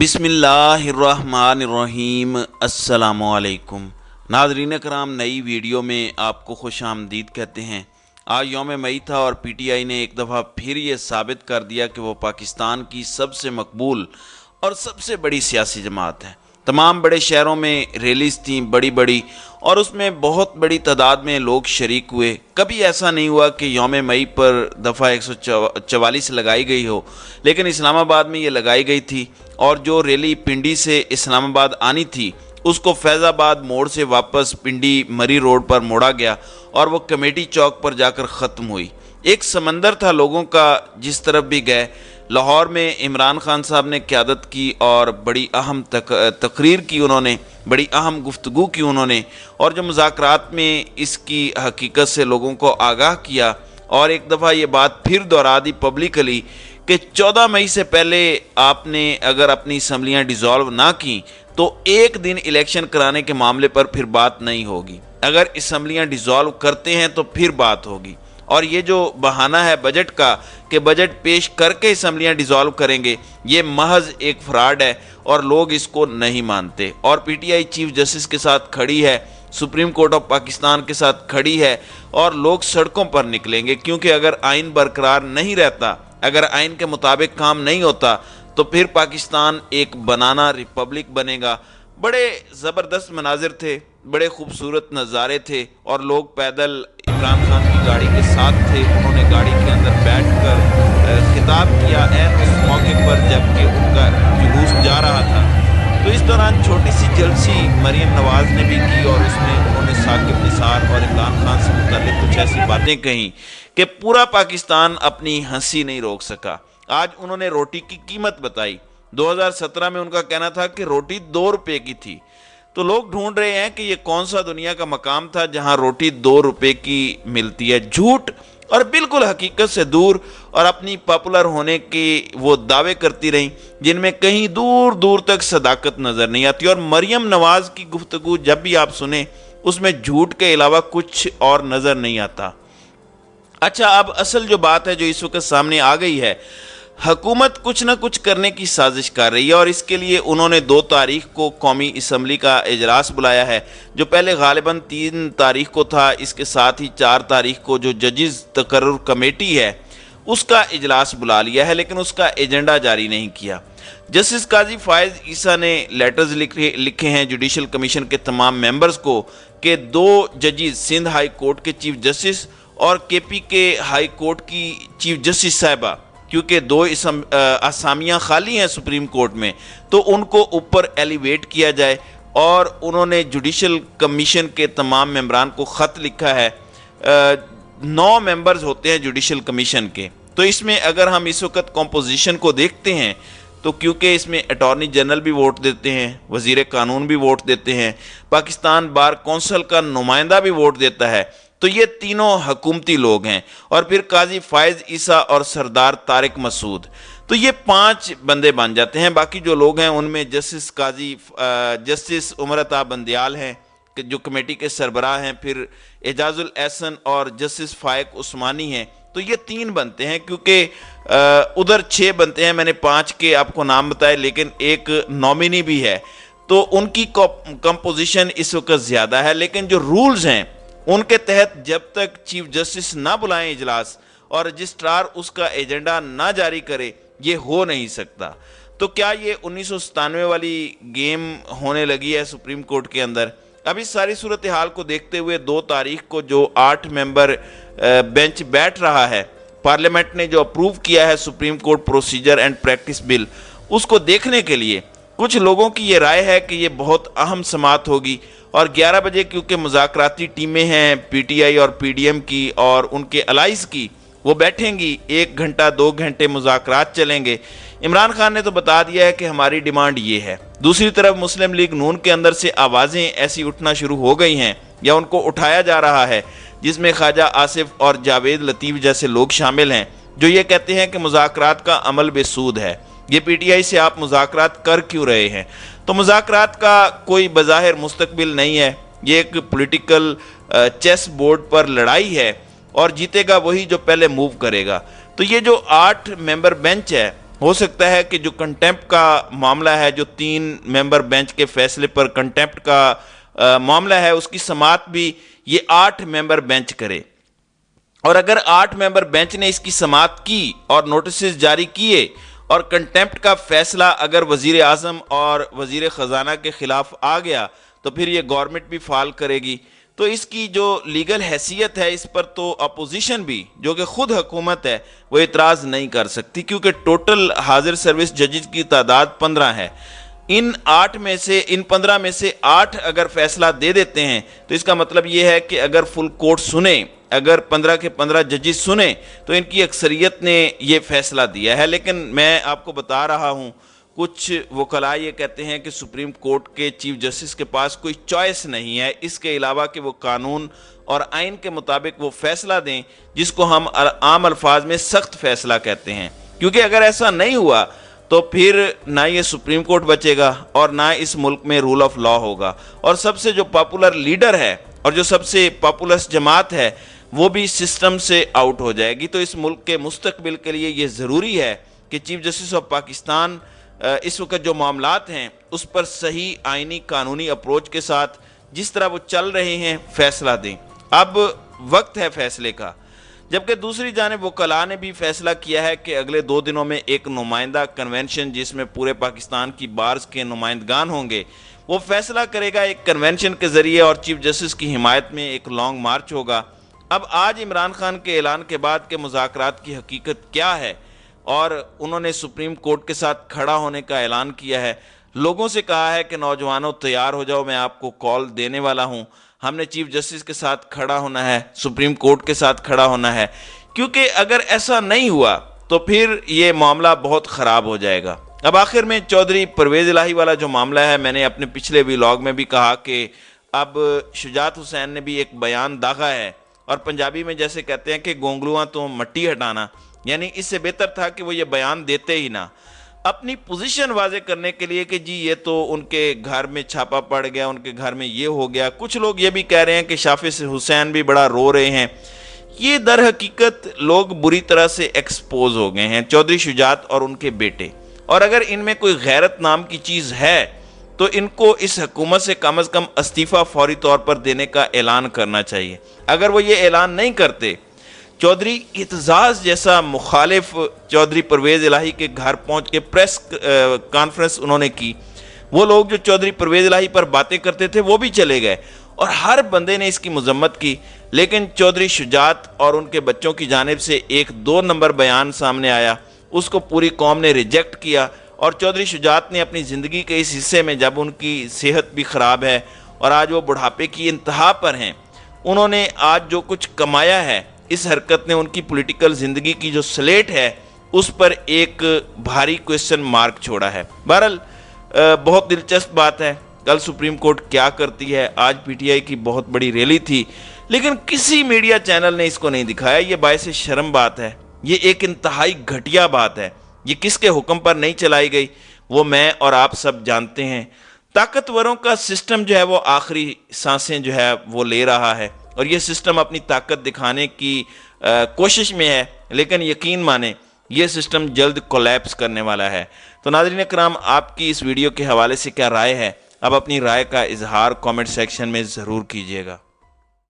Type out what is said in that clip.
بسم اللہ الرحمن الرحیم۔ السلام علیکم ناظرین کرام، نئی ویڈیو میں آپ کو خوش آمدید کہتے ہیں۔ آج یوم مئی تھا اور پی ٹی آئی نے ایک دفعہ پھر یہ ثابت کر دیا کہ وہ پاکستان کی سب سے مقبول اور سب سے بڑی سیاسی جماعت ہے۔ تمام بڑے شہروں میں ریلیز تھیں بڑی اور اس میں بہت بڑی تعداد میں لوگ شریک ہوئے۔ کبھی ایسا نہیں ہوا کہ یوم مئی پر دفعہ 144 لگائی گئی ہو، لیکن اسلام آباد میں یہ لگائی گئی تھی، اور جو ریلی پنڈی سے اسلام آباد آنی تھی اس کو فیض آباد موڑ سے واپس پنڈی مری روڈ پر موڑا گیا اور وہ کمیٹی چوک پر جا کر ختم ہوئی۔ ایک سمندر تھا لوگوں کا جس طرف بھی گئے۔ لاہور میں عمران خان صاحب نے قیادت کی اور بڑی اہم تقریر کی، انہوں نے بڑی اہم گفتگو کی انہوں نے، اور جو مذاکرات میں اس کی حقیقت سے لوگوں کو آگاہ کیا، اور ایک دفعہ یہ بات پھر دہرا دی پبلکلی کہ 14 مئی سے پہلے آپ نے اگر اپنی اسمبلیاں ڈیزالو نہ کی تو ایک دن الیکشن کرانے کے معاملے پر پھر بات نہیں ہوگی، اگر اسمبلیاں ڈیزالو کرتے ہیں تو پھر بات ہوگی۔ اور یہ جو بہانہ ہے بجٹ کا کہ بجٹ پیش کر کے اسمبلیاں ڈیزالو کریں گے، یہ محض ایک فراڈ ہے اور لوگ اس کو نہیں مانتے۔ اور P T I chief justice کے ساتھ کھڑی ہے، سپریم کورٹ آف پاکستان کے ساتھ کھڑی ہے، اور لوگ سڑکوں پر نکلیں گے، کیونکہ اگر آئین برقرار نہیں رہتا، اگر آئین کے مطابق کام نہیں ہوتا تو پھر پاکستان ایک بنانا ریپبلک بنے گا۔ بڑے زبردست مناظر تھے، بڑے خوبصورت نظارے تھے، اور لوگ پیدل عمران خان کی گاڑی کے ساتھ تھے۔ انہوں نے گاڑی کے اندر بیٹھ کر خطاب کیا اس موقع پر جب کہ ان کا جلوس جا رہا تھا۔ تو اس دوران چھوٹی سی جلسی مریم نواز نے بھی کی، اور اس میں انہوں نے ثاقب نثار اور عمران خان سے متعلق کچھ ایسی باتیں کہیں کہ پورا پاکستان اپنی ہنسی نہیں روک سکا۔ آج انہوں نے روٹی کی قیمت بتائی۔ 2017 میں ان کا کہنا تھا کہ روٹی 2 روپے کی تھی۔ تو لوگ ڈھونڈ رہے ہیں کہ یہ کون سا دنیا کا مقام تھا جہاں روٹی 2 روپے کی ملتی ہے۔ جھوٹ اور بالکل حقیقت سے دور، اور اپنی پاپولر ہونے کے وہ دعوے کرتی رہیں جن میں کہیں دور دور تک صداقت نظر نہیں آتی۔ اور مریم نواز کی گفتگو جب بھی آپ سنیں اس میں جھوٹ کے علاوہ کچھ اور نظر نہیں آتا۔ اچھا، اب اصل جو بات ہے جو اس وقت سامنے آ گئی ہے، حکومت کچھ نہ کچھ کرنے کی سازش کر رہی ہے، اور اس کے لیے انہوں نے 2 تاریخ کو قومی اسمبلی کا اجلاس بلایا ہے، جو پہلے غالباً 3 تاریخ کو تھا۔ اس کے ساتھ ہی 4 تاریخ کو جو ججز تقرر کمیٹی ہے اس کا اجلاس بلا لیا ہے، لیکن اس کا ایجنڈا جاری نہیں کیا۔ جسٹس قاضی فائز عیسیٰ نے لیٹرز لکھے ہیں جوڈیشل کمیشن کے تمام ممبرز کو کہ 2 ججز سندھ ہائی کورٹ کے چیف جسٹس اور کے پی کے ہائی کورٹ کی چیف جسٹس صاحبہ، کیونکہ 2 اسامیاں خالی ہیں سپریم کورٹ میں، تو ان کو اوپر ایلیویٹ کیا جائے۔ اور انہوں نے جوڈیشل کمیشن کے تمام ممبران کو خط لکھا ہے۔ 9 ممبرز ہوتے ہیں جوڈیشل کمیشن کے، تو اس میں اگر ہم اس وقت کمپوزیشن کو دیکھتے ہیں تو کیونکہ اس میں اٹارنی جنرل بھی ووٹ دیتے ہیں، وزیر قانون بھی ووٹ دیتے ہیں، پاکستان بار کونسل کا نمائندہ بھی ووٹ دیتا ہے، تو یہ تینوں حکومتی لوگ ہیں، اور پھر قاضی فائز عیسیٰ اور سردار طارق مسعود، تو یہ 5 بندے بن جاتے ہیں۔ باقی جو لوگ ہیں ان میں جسٹس عمر عطا بندیال ہیں جو کمیٹی کے سربراہ ہیں، پھر اعجاز الاحسن اور جسٹس فائق عثمانی ہیں، تو یہ 3 بنتے ہیں، کیونکہ ادھر 6 بنتے ہیں۔ میں نے 5 کے آپ کو نام بتائے، لیکن ایک نامینی بھی ہے، تو ان کی کمپوزیشن اس وقت زیادہ ہے۔ لیکن جو رولز ہیں ان کے تحت جب تک چیف جسٹس نہ بلائیں اجلاس اور رجسٹرار اس کا ایجنڈا نہ جاری کرے، یہ ہو نہیں سکتا۔ تو کیا یہ 1997 والی گیم ہونے لگی ہے سپریم کورٹ کے اندر؟ اب اس ساری صورتحال کو دیکھتے ہوئے 2 تاریخ کو جو 8 ممبر بینچ بیٹھ رہا ہے، پارلیمنٹ نے جو اپروو کیا ہے Supreme Court procedure and practice bill, اس کو دیکھنے کے لیے کچھ لوگوں کی یہ رائے ہے کہ یہ بہت اہم سماعت ہوگی، اور 11 بجے کیونکہ مذاکراتی ٹیمیں ہیں پی ٹی آئی اور پی ڈی ایم کی اور ان کے الائز کی، وہ بیٹھیں گی، 1 گھنٹہ 2 گھنٹے مذاکرات چلیں گے۔ عمران خان نے تو بتا دیا ہے کہ ہماری ڈیمانڈ یہ ہے۔ دوسری طرف مسلم لیگ نون کے اندر سے آوازیں ایسی اٹھنا شروع ہو گئی ہیں یا ان کو اٹھایا جا رہا ہے، جس میں خواجہ آصف اور جاوید لطیف جیسے لوگ شامل ہیں، جو یہ کہتے ہیں کہ مذاکرات کا عمل بے سود ہے، یہ پی ٹی آئی سے آپ مذاکرات کر کیوں رہے ہیں؟ تو مذاکرات کا کوئی بظاہر مستقبل نہیں ہے، یہ ایک پولیٹیکل چیس بورڈ پر لڑائی ہے، اور جیتے گا وہی جو پہلے موو کرے گا۔ تو یہ جو 8 ممبر بینچ ہے ہو سکتا ہے کہ جو کنٹیمپٹ کا معاملہ ہے، جو 3 ممبر بینچ کے فیصلے پر کنٹیمپٹ کا معاملہ ہے، اس کی سماعت بھی یہ 8 ممبر بینچ کرے، اور اگر 8 ممبر بینچ نے اس کی سماعت کی اور نوٹسز جاری کیے اور کنٹیمپٹ کا فیصلہ اگر وزیر اعظم اور وزیر خزانہ کے خلاف آ گیا تو پھر یہ گورنمنٹ بھی فعال کرے گی، تو اس کی جو لیگل حیثیت ہے اس پر تو اپوزیشن بھی، جو کہ خود حکومت ہے، وہ اعتراض نہیں کر سکتی، کیونکہ ٹوٹل حاضر سروس ججز کی تعداد 15 ہے۔ ان 15 میں سے 8 اگر فیصلہ دے دیتے ہیں تو اس کا مطلب یہ ہے کہ اگر فل کورٹ سنیں، اگر 15 کے 15 ججز سنیں تو ان کی اکثریت نے یہ فیصلہ دیا ہے۔ لیکن میں آپ کو بتا رہا ہوں، کچھ وکلاء یہ کہتے ہیں کہ سپریم کورٹ کے چیف جسٹس کے پاس کوئی چوائس نہیں ہے اس کے علاوہ کہ وہ قانون اور آئین کے مطابق وہ فیصلہ دیں، جس کو ہم عام الفاظ میں سخت فیصلہ کہتے ہیں، کیونکہ اگر ایسا نہیں ہوا تو پھر نہ یہ سپریم کورٹ بچے گا اور نہ اس ملک میں رول آف لا ہوگا، اور سب سے جو پاپولر لیڈر ہے اور جو سب سے پاپولر جماعت ہے وہ بھی سسٹم سے آؤٹ ہو جائے گی۔ تو اس ملک کے مستقبل کے لیے یہ ضروری ہے کہ چیف جسٹس آف پاکستان اس وقت جو معاملات ہیں اس پر صحیح آئینی قانونی اپروچ کے ساتھ جس طرح وہ چل رہے ہیں فیصلہ دیں۔ اب وقت ہے فیصلے کا، جبکہ دوسری جانب وکلاء نے بھی فیصلہ کیا ہے کہ اگلے 2 دنوں میں ایک نمائندہ کنونشن جس میں پورے پاکستان کی بارز کے نمائندگان ہوں گے وہ فیصلہ کرے گا ایک کنونشن کے ذریعے، اور چیف جسٹس کی حمایت میں ایک لانگ مارچ ہوگا۔ اب آج عمران خان کے اعلان کے بعد کے مذاکرات کی حقیقت کیا ہے، اور انہوں نے سپریم کورٹ کے ساتھ کھڑا ہونے کا اعلان کیا ہے، لوگوں سے کہا ہے کہ نوجوانوں تیار ہو جاؤ، میں آپ کو کال دینے والا ہوں، ہم نے چیف جسٹس کے ساتھ کھڑا ہونا ہے، سپریم کورٹ کے ساتھ کھڑا ہونا ہے، کیونکہ اگر ایسا نہیں ہوا تو پھر یہ معاملہ بہت خراب ہو جائے گا۔ اب آخر میں چودھری پرویز الہی والا جو معاملہ ہے، میں نے اپنے پچھلے ویلاگ میں بھی کہا کہ اب شجاعت حسین نے بھی ایک بیان داغا ہے، اور پنجابی میں جیسے کہتے ہیں کہ گونگلواں تو مٹی ہٹانا، یعنی اس سے بہتر تھا کہ وہ یہ بیان دیتے ہی نہ، اپنی پوزیشن واضح کرنے کے لیے کہ جی یہ تو ان کے گھر میں چھاپا پڑ گیا، ان کے گھر میں یہ ہو گیا۔ کچھ لوگ یہ بھی کہہ رہے ہیں کہ شافع حسین بھی بڑا رو رہے ہیں۔ یہ در حقیقت لوگ بری طرح سے ایکسپوز ہو گئے ہیں، چودھری شجاعت اور ان کے بیٹے، اور اگر ان میں کوئی غیرت نام کی چیز ہے تو ان کو اس حکومت سے کم از کم استعفیٰ فوری طور پر دینے کا اعلان کرنا چاہیے۔ اگر وہ یہ اعلان نہیں کرتے، چودھری اعتزاز جیسا مخالف چودھری پرویز الہی کے گھر پہنچ کے پریس کانفرنس انہوں نے کی، وہ لوگ جو چودھری پرویز الہی پر باتیں کرتے تھے وہ بھی چلے گئے، اور ہر بندے نے اس کی مذمت کی، لیکن چودھری شجاعت اور ان کے بچوں کی جانب سے ایک 2 نمبر بیان سامنے آیا، اس کو پوری قوم نے ریجیکٹ کیا، اور چودھری شجاعت نے اپنی زندگی کے اس حصے میں جب ان کی صحت بھی خراب ہے اور آج وہ بڑھاپے کی انتہا پر ہیں، انہوں نے آج جو کچھ کمایا ہے، اس حرکت نے ان کی پولیٹیکل زندگی کی جو سلیٹ ہے اس پر ایک بھاری کوئسچن مارک چھوڑا ہے۔ بہرحال بہت دلچسپ بات ہے، کل سپریم کورٹ کیا کرتی ہے۔ آج پی ٹی آئی کی بہت بڑی ریلی تھی، لیکن کسی میڈیا چینل نے اس کو نہیں دکھایا۔ یہ باعث شرم بات ہے، یہ ایک انتہائی گھٹیا بات ہے۔ یہ کس کے حکم پر نہیں چلائی گئی وہ میں اور آپ سب جانتے ہیں۔ طاقتوروں کا سسٹم جو ہے وہ آخری سانسیں جو ہے وہ لے رہا ہے، اور یہ سسٹم اپنی طاقت دکھانے کی کوشش میں ہے، لیکن یقین مانیں یہ سسٹم جلد کولیپس کرنے والا ہے۔ تو ناظرین اکرام، آپ کی اس ویڈیو کے حوالے سے کیا رائے ہے؟ اب اپنی رائے کا اظہار کامنٹ سیکشن میں ضرور کیجیے گا۔